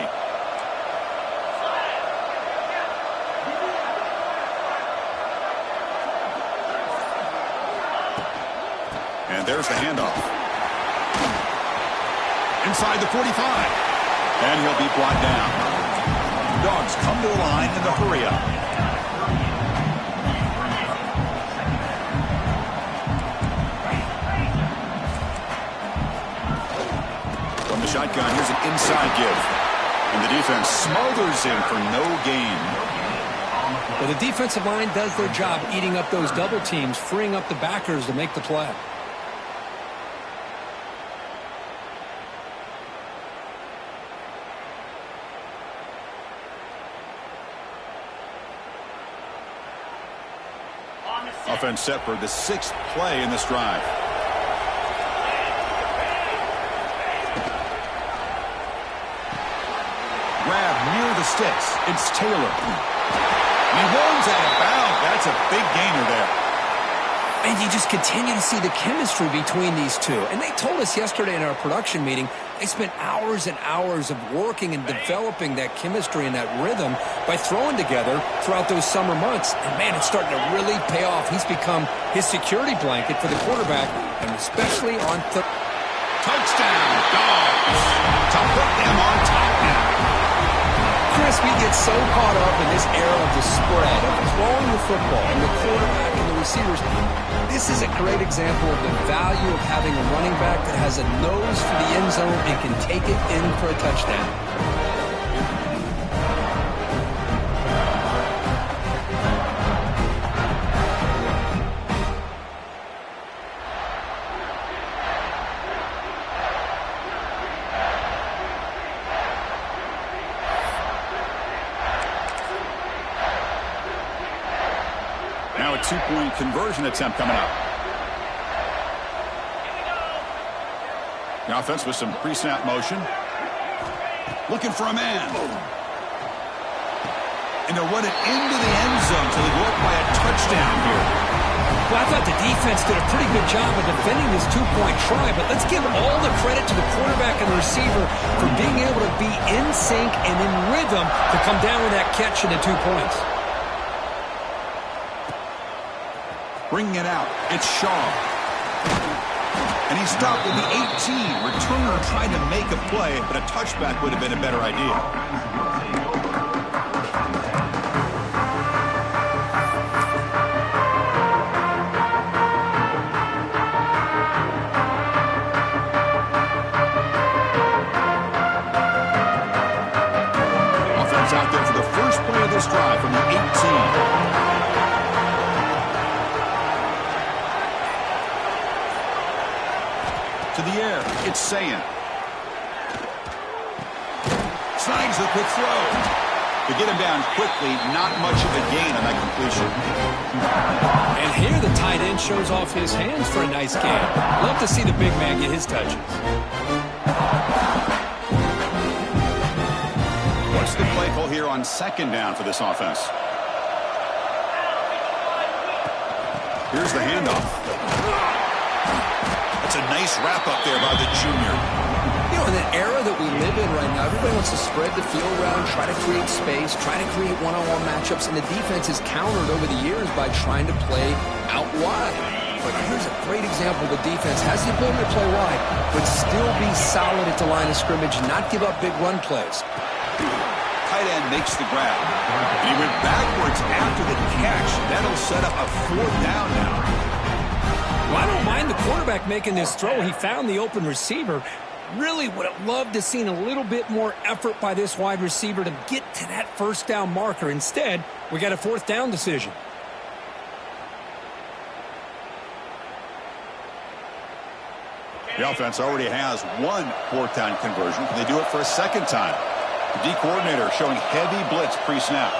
And there's the handoff. Inside the 45. And he'll be brought down. Dogs come to the line in the hurry up. From the shotgun, here's an inside give. And the defense smothers him for no gain. Well, the defensive line does their job eating up those double teams, freeing up the backers to make the play. Offense set for the 6th play in this drive. Grab near the sticks. It's Taylor. He rolls out of bounds. That's a big gainer there. And you just continue to see the chemistry between these two. And they told us yesterday in our production meeting, they spent hours and hours of working and developing that chemistry and that rhythm by throwing together throughout those summer months. And, man, it's starting to really pay off. He's become his security blanket for the quarterback, and especially on touchdown, Dogs. To put them on top now. Chris, we get so caught up in this era of the spread, of throwing the football, and the quarterback and the receivers. This is a great example of the value of having a running back that has a nose for the end zone and can take it in for a touchdown. Now a 2-point conversion attempt coming up. The offense with some pre-snap motion. Looking for a man. And they'll run it into the end zone so they go up by a touchdown here. Well, I thought the defense did a pretty good job of defending this 2-point try, but let's give all the credit to the quarterback and the receiver for being able to be in sync and in rhythm to come down with that catch and the 2 points. Bringing it out, it's Shaw. And he stopped with the 18. Returner tried to make a play, but a touchback would have been a better idea. Offense out there for the first play of this drive from the 18. To the air, it's Sayin. Snags the quick throw. To get him down quickly, not much of a gain on that completion. And here the tight end shows off his hands for a nice game. Love to see the big man get his touches. What's the play call here on 2nd down for this offense? Here's the handoff. That's a nice wrap up there by the junior. You know, in the era that we live in right now, everybody wants to spread the field around, try to create space, try to create one-on-one matchups, and the defense has countered over the years by trying to play out wide. But here's a great example. The defense has the ability to play wide, but still be solid at the line of scrimmage, not give up big run plays. Tight end makes the grab. And he went backwards after the catch. That'll set up a 4th down now. Well, I don't mind the quarterback making this throw. He found the open receiver. Really would have loved to seen a little bit more effort by this wide receiver to get to that 1st down marker. Instead, we got a 4th down decision. The offense already has one 4th down conversion. Can they do it for a 2nd time? The D coordinator showing heavy blitz pre-snap.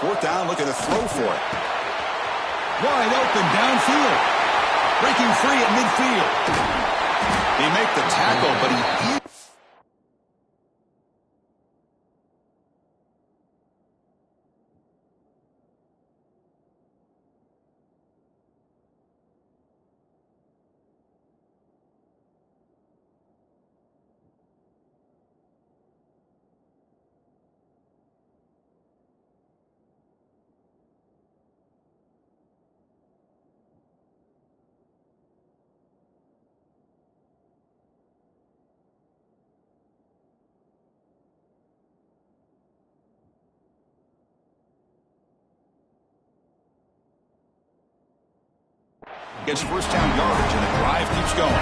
4th down, looking to throw for it. Wide open downfield. Breaking free at midfield. They make the tackle, but he... gets 1st down yardage, and the drive keeps going.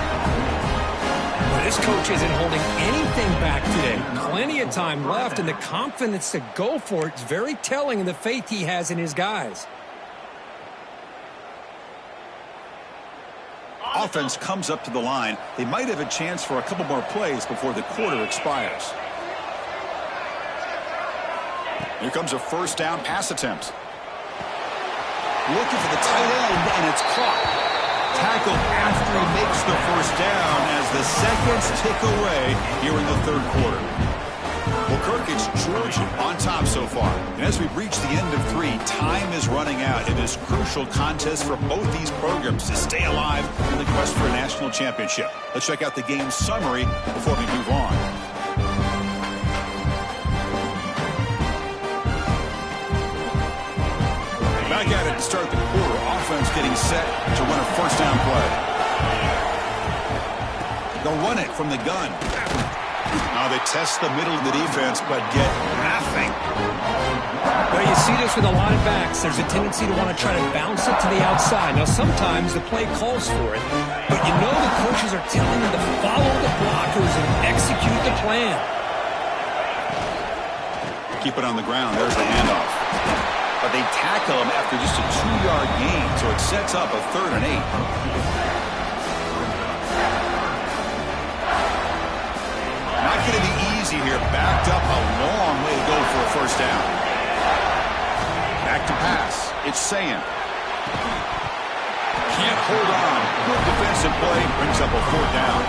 Well, this coach isn't holding anything back today. Plenty of time left, and the confidence to go for it is very telling of the faith he has in his guys. Offense comes up to the line. They might have a chance for a couple more plays before the quarter expires. Here comes a 1st down pass attempt. Looking for the tight end, and it's caught. Tackled after he makes the 1st down as the seconds tick away here in the 3rd quarter. Well, Kirk, it's Georgia on top so far. And as we reach the end of 3, time is running out in this crucial contest for both these programs to stay alive in the quest for a national championship. Let's check out the game summary before we move on. Back at it to start the quarter. Offense getting set to run a 1st down play. They'll run it from the gun. Now they test the middle of the defense, but get nothing. Well, you see this with a lot of backs. There's a tendency to want to try to bounce it to the outside. Now, sometimes the play calls for it, but you know the coaches are telling them to follow the blockers and execute the plan. Keep it on the ground. There's the handoff. But they tackle him after just a 2-yard gain, so it sets up a 3rd and 8. Not going to be easy here. Backed up a long way to go for a 1st down. Back to pass. It's Sayan. Can't hold on. Good defensive play. Brings up a 4th down.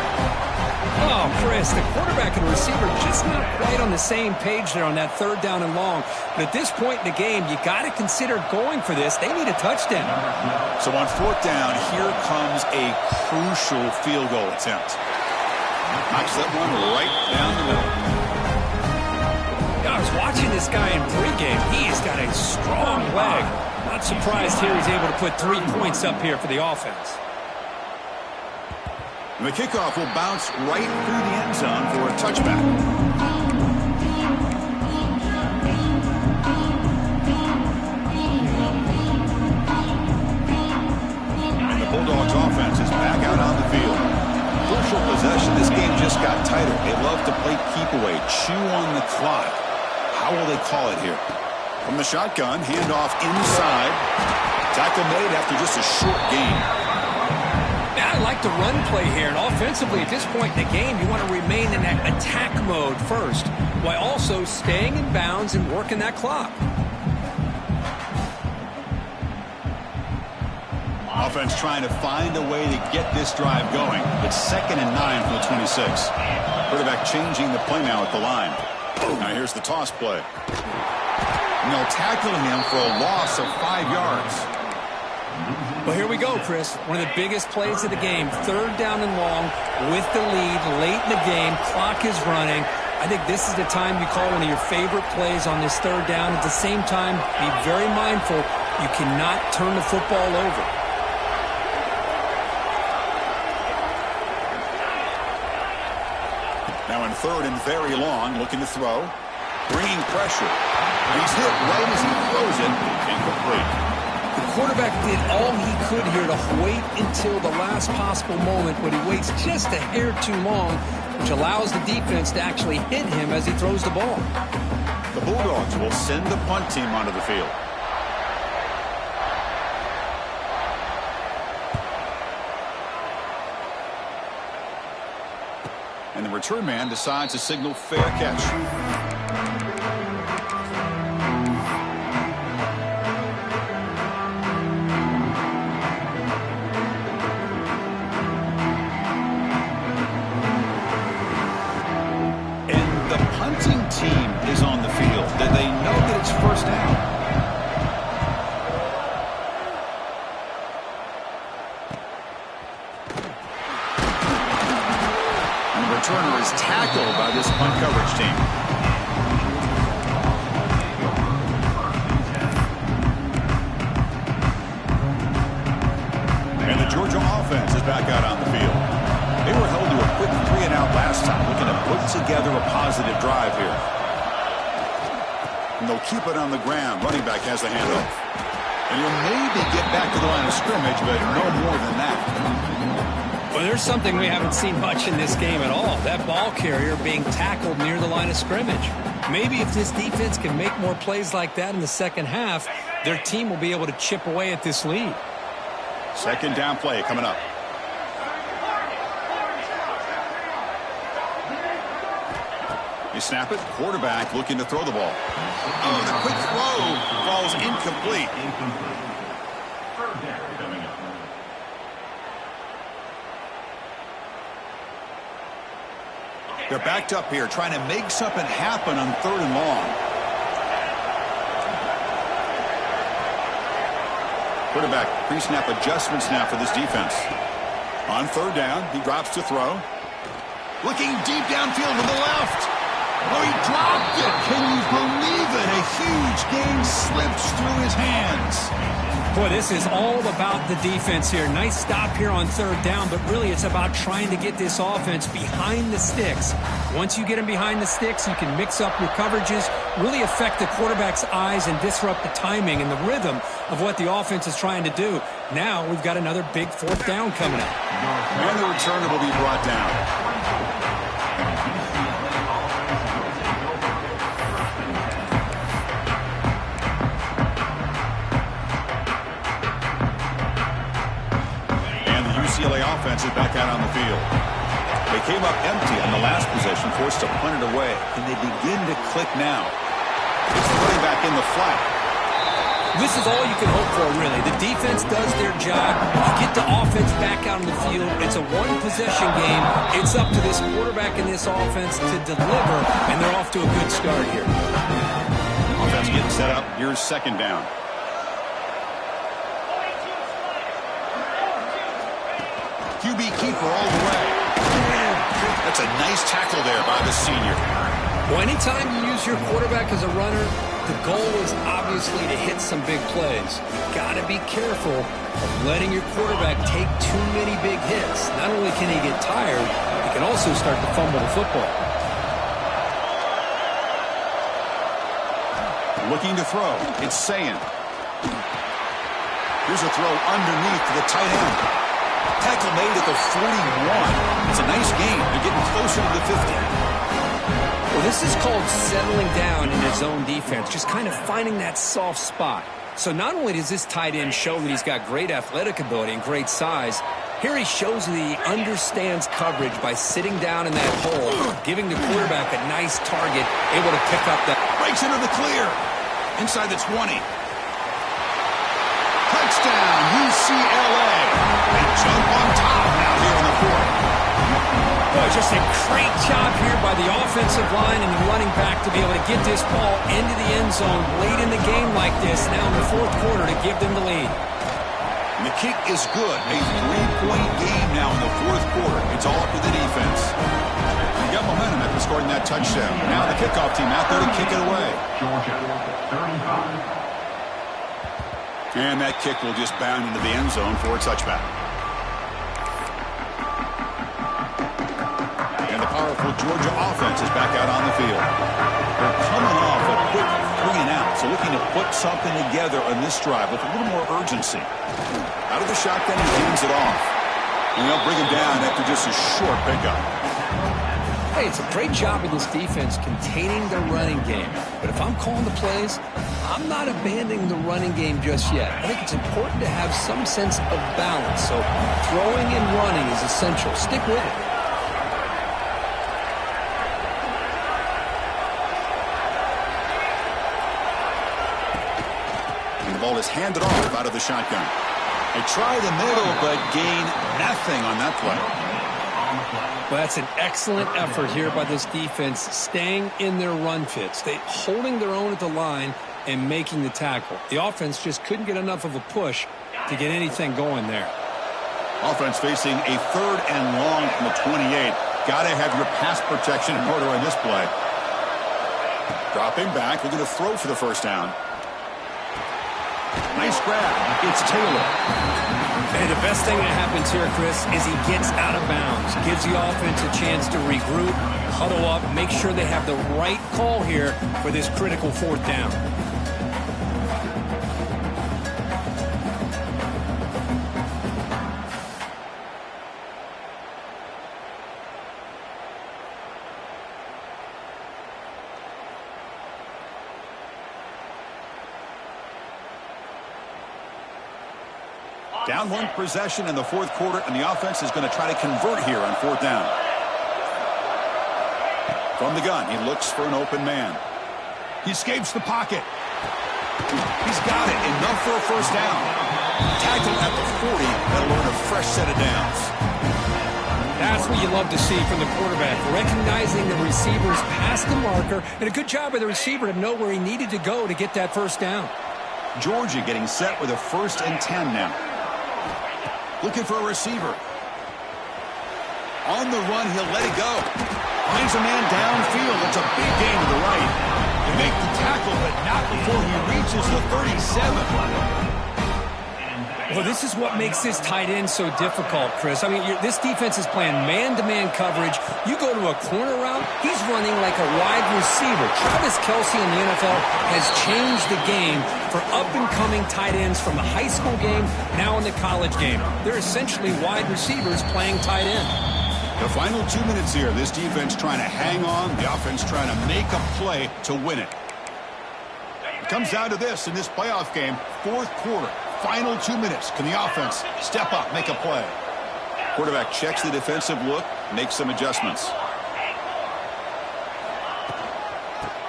Oh, Chris, the quarterback and receiver just not quite on the same page there on that 3rd down and long. But at this point in the game, you got to consider going for this. They need a touchdown. So on 4th down, here comes a crucial field goal attempt. Knocks that one right down the middle. I was watching this guy in pregame. He's got a strong leg. Not surprised here he's able to put 3 points up here for the offense. And the kickoff will bounce right through the end zone for a touchback. And the Bulldogs offense is back out on the field. Crucial possession. This game just got tighter. They love to play keep away, chew on the clock. How will they call it here? From the shotgun, handoff inside. Tackle made after just a short gain. I like the run play here, and offensively at this point in the game, you want to remain in that attack mode first, while also staying in bounds and working that clock. Offense trying to find a way to get this drive going. It's 2nd and 9 from the 26. Quarterback changing the play now at the line. Now here's the toss play. And they'll tackle him for a loss of 5 yards. Well, here we go, Chris. One of the biggest plays of the game. 3rd down and long with the lead late in the game. Clock is running. I think this is the time you call one of your favorite plays on this 3rd down. At the same time, be very mindful. You cannot turn the football over. Now in 3rd and very long, looking to throw. Bringing pressure. He's hit right as he throws it. Incomplete. The quarterback did all he could here to wait until the last possible moment, but he waits just a hair too long, which allows the defense to actually hit him as he throws the ball. The Bulldogs will send the punt team onto the field. And the return man decides to signal fair catch. Team is on the field. Did they know that it's 1st down? And the returner is tackled by this punt coverage team. And the Georgia offense is back out on the field. They were held to a quick 3-and-out last time, looking to put together a positive drive here. And they'll keep it on the ground. Running back has the handoff. And he'll maybe get back to the line of scrimmage, but no more than that. Well, there's something we haven't seen much in this game at all. That ball carrier being tackled near the line of scrimmage. Maybe if this defense can make more plays like that in the second half, their team will be able to chip away at this lead. 2nd down play coming up. They snap it. Quarterback looking to throw the ball. Oh, the quick throw falls incomplete. They're backed up here trying to make something happen on 3rd and long. Quarterback pre-snap adjustments now for this defense. On 3rd down, he drops to throw. Looking deep downfield to the left. Oh, he dropped it. Can you believe it? A huge game slips through his hands. Boy, this is all about the defense here. Nice stop here on 3rd down, but really it's about trying to get this offense behind the sticks. Once you get them behind the sticks, you can mix up your coverages, really affect the quarterback's eyes and disrupt the timing and the rhythm of what the offense is trying to do. Now we've got another big 4th down coming up. And the returner will be brought down. UCLA offense is back out on the field. They came up empty on the last possession, forced to punt it away. And they begin to click now. It's the running back in the flat. This is all you can hope for, really. The defense does their job. You get the offense back out on the field. It's a one-possession game. It's up to this quarterback and this offense to deliver, and they're off to a good start here. Offense getting set up. Here's 2nd down. QB keeper all the way. That's a nice tackle there by the senior. Well, anytime you use your quarterback as a runner, the goal is obviously to hit some big plays. Got to be careful of letting your quarterback take too many big hits. Not only can he get tired, he can also start to fumble the football. Looking to throw. It's Sayin. Here's a throw underneath to the tight end. Tackle made at the 41. It's a nice game. They're getting closer to the 50. Well, this is called settling down in his own defense, just kind of finding that soft spot. So not only does this tight end show that he's got great athletic ability and great size, here he shows that he understands coverage by sitting down in that hole, giving the quarterback a nice target, able to pick up that. Breaks into the clear. Inside the 20. Touchdown, UCLA. They jump on top now here in the 4th. Boy, just a great job here by the offensive line and the running back to be able to get this ball into the end zone late in the game like this, now in the 4th quarter, to give them the lead. And the kick is good. A 3-point game now in the fourth quarter. It's all up to the defense. They got momentum after scoring that touchdown. Now the kickoff team out there to kick it away. Georgia, 35. And that kick will just bound into the end zone for a touchback. And the powerful Georgia offense is back out on the field. They're coming off a quick 3 and out, so looking to put something together on this drive with a little more urgency. Out of the shotgun, he hands it off. And they'll bring him down after just a short pickup. Hey, it's a great job of this defense containing the running game. But if I'm calling the plays, I'm not abandoning the running game just yet. I think it's important to have some sense of balance. So throwing and running is essential. Stick with it. And the ball is handed off out of the shotgun. They try the middle, but gain nothing on that play. Well, that's an excellent effort here by this defense, staying in their run fits. They holding their own at the line and making the tackle. The offense just couldn't get enough of a push to get anything going there. Offense facing a 3rd and long from the 28. Got to have your pass protection in order on this play. Dropping back, looking to throw for the first down. Nice grab. It's Taylor. And the best thing that happens here, Chris, is he gets out of bounds. Gives the offense a chance to regroup, huddle up, make sure they have the right call here for this critical 4th down. Down 1 possession in the 4th quarter, and the offense is going to try to convert here on 4th down. From the gun, he looks for an open man. He escapes the pocket. He's got it. Enough for a first down. Tackled at the 40. That'll earn a fresh set of downs. That's what you love to see from the quarterback, recognizing the receiver's past the marker, and a good job by the receiver to know where he needed to go to get that first down. Georgia getting set with a 1st and 10 now. Looking for a receiver. On the run, he'll let it go. Finds a man downfield. It's a big gain to the right. They make the tackle, but not before he reaches the 37. Well, this is what makes this tight end so difficult, Chris. I mean, this defense is playing man-to-man coverage. You go to a corner route, he's running like a wide receiver. Travis Kelce in the NFL has changed the game for up-and-coming tight ends from the high school game, now in the college game. They're essentially wide receivers playing tight end. The final 2 minutes here. This defense trying to hang on. The offense trying to make a play to win it. It comes down to this in this playoff game. 4th quarter. Final 2 minutes. Can the offense step up, make a play? Quarterback checks the defensive look, makes some adjustments.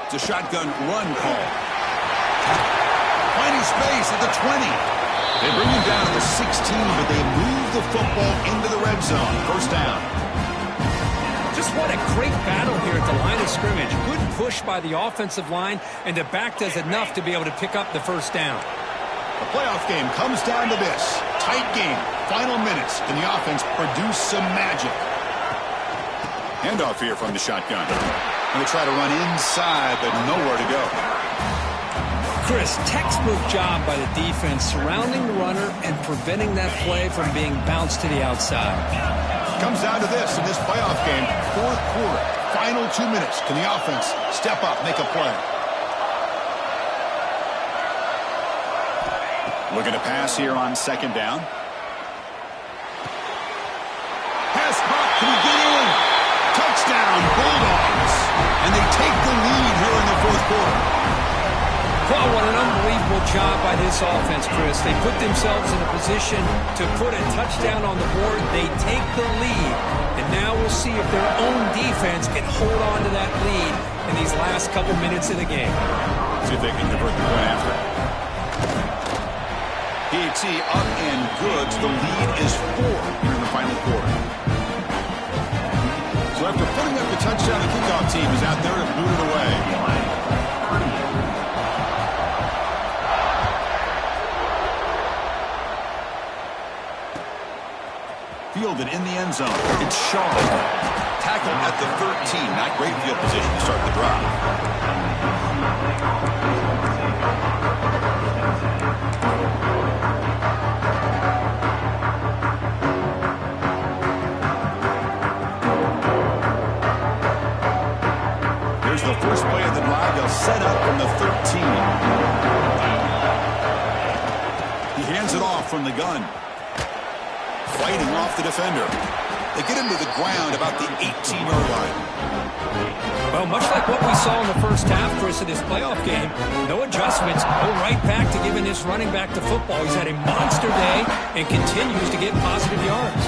It's a shotgun run call. Finding space at the 20. They bring him down to the 16, but they move the football into the red zone. First down. Just what a great battle here at the line of scrimmage. Good push by the offensive line, and the back does enough to be able to pick up the first down. The playoff game comes down to this. Tight game. Final minutes. Can the offense produce some magic? Handoff here from the shotgun. Going to try to run inside, but nowhere to go. Chris, textbook job by the defense surrounding the runner and preventing that play from being bounced to the outside. Comes down to this in this playoff game. 4th quarter. Final 2 minutes. Can the offense step up, make a play? Looking to pass here on 2nd down. Pass caught. Can he get in? Touchdown, Bulldogs. And they take the lead here in the 4th quarter. Well, what an unbelievable job by this offense, Chris. They put themselves in a position to put a touchdown on the board. They take the lead. And now we'll see if their own defense can hold on to that lead in these last couple minutes of the game. See if they can convert the point after. PAT up and good. The lead is 4 here in the final quarter. So after putting up the touchdown, the kickoff team is out there to boot it away. fielded in the end zone. It's Shaw. Tackled at the 13. Not great field position to start the drive. Here's the first play of the drive. They'll set up from the 13. He hands it off from the gun. Fighting off the defender. They get him to the ground about the 18-yard line. Well, much like what we saw in the first half, Chris, of this playoff game, no adjustments, go right back to giving this running back the football. He's had a monster day and continues to get positive yards.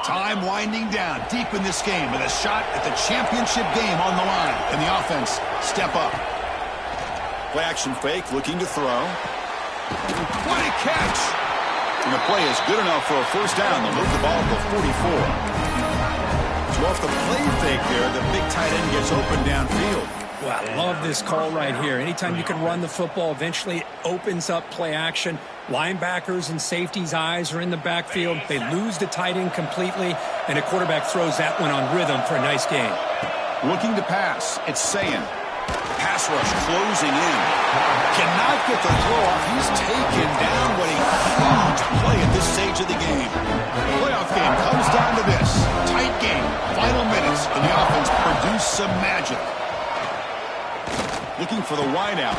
Time winding down deep in this game with a shot at the championship game on the line. And the offense step up. Play action fake, looking to throw. What a catch! And the play is good enough for a first down. They'll move the ball to the 44. So off the play fake there, the big tight end gets open downfield. Well, I love this call right here. Anytime you can run the football, eventually it opens up play action. Linebackers and safeties' eyes are in the backfield. They lose the tight end completely, and a quarterback throws that one on rhythm for a nice game. Looking to pass. It's Sayin. Pass rush closing in. Cannot get the throw off. He's taken down. What a huge play at this stage of the game. The playoff game comes down to this. Tight game. Final minutes. And the offense produced some magic. Looking for the wideout.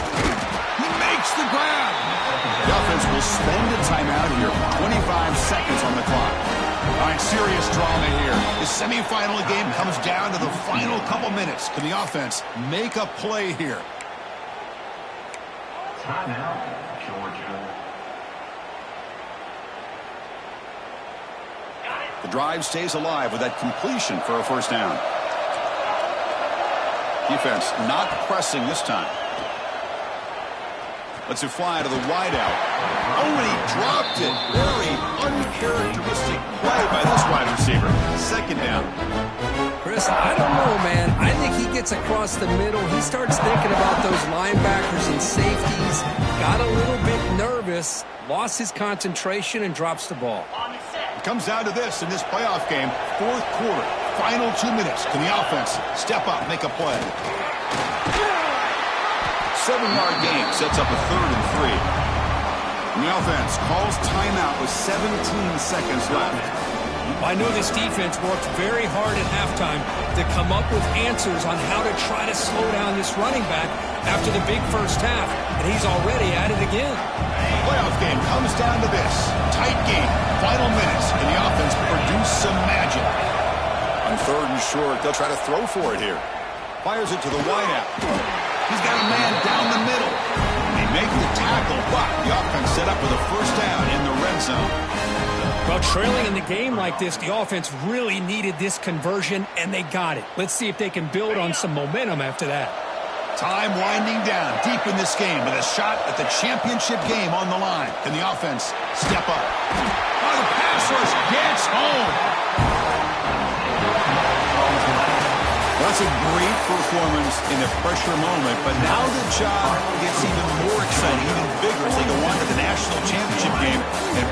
He makes the grab. The offense will spend a timeout here. 25 seconds on the clock. All right, serious drama here. The semifinal game comes down to the final couple minutes. Can the offense make a play here? Timeout, Georgia. The drive stays alive with that completion for a first down. Defense not pressing this time. Lets it fly to the wideout. Oh, and he dropped it. Very uncharacteristic play by this wide receiver. Second down. Chris, I don't know, man. I think he gets across the middle. He starts thinking about those linebackers and safeties. Got a little bit nervous, lost his concentration, and drops the ball. It comes down to this in this playoff game. Fourth quarter, final 2 minutes. Can the offense step up, make a play? 7-yard gain sets up a 3rd and 3. And the offense calls timeout with 17 seconds left. I know this defense worked very hard at halftime to come up with answers on how to try to slow down this running back after the big first half, and he's already at it again. Playoff game comes down to this. Tight game, final minutes, and the offense produced some magic. On 3rd and short, they'll try to throw for it here. Fires it to the wideout. He's got a man down the middle. They make the tackle, but the offense set up with a first down in the red zone. Well, trailing in the game like this, the offense really needed this conversion, and they got it. Let's see if they can build on some momentum after that. Time winding down deep in this game with a shot at the championship game on the line. Can the offense step up? Oh, the pass rush gets home. That's a great performance in a pressure moment, but now the job gets even more exciting, even bigger as they go on to the national championship game and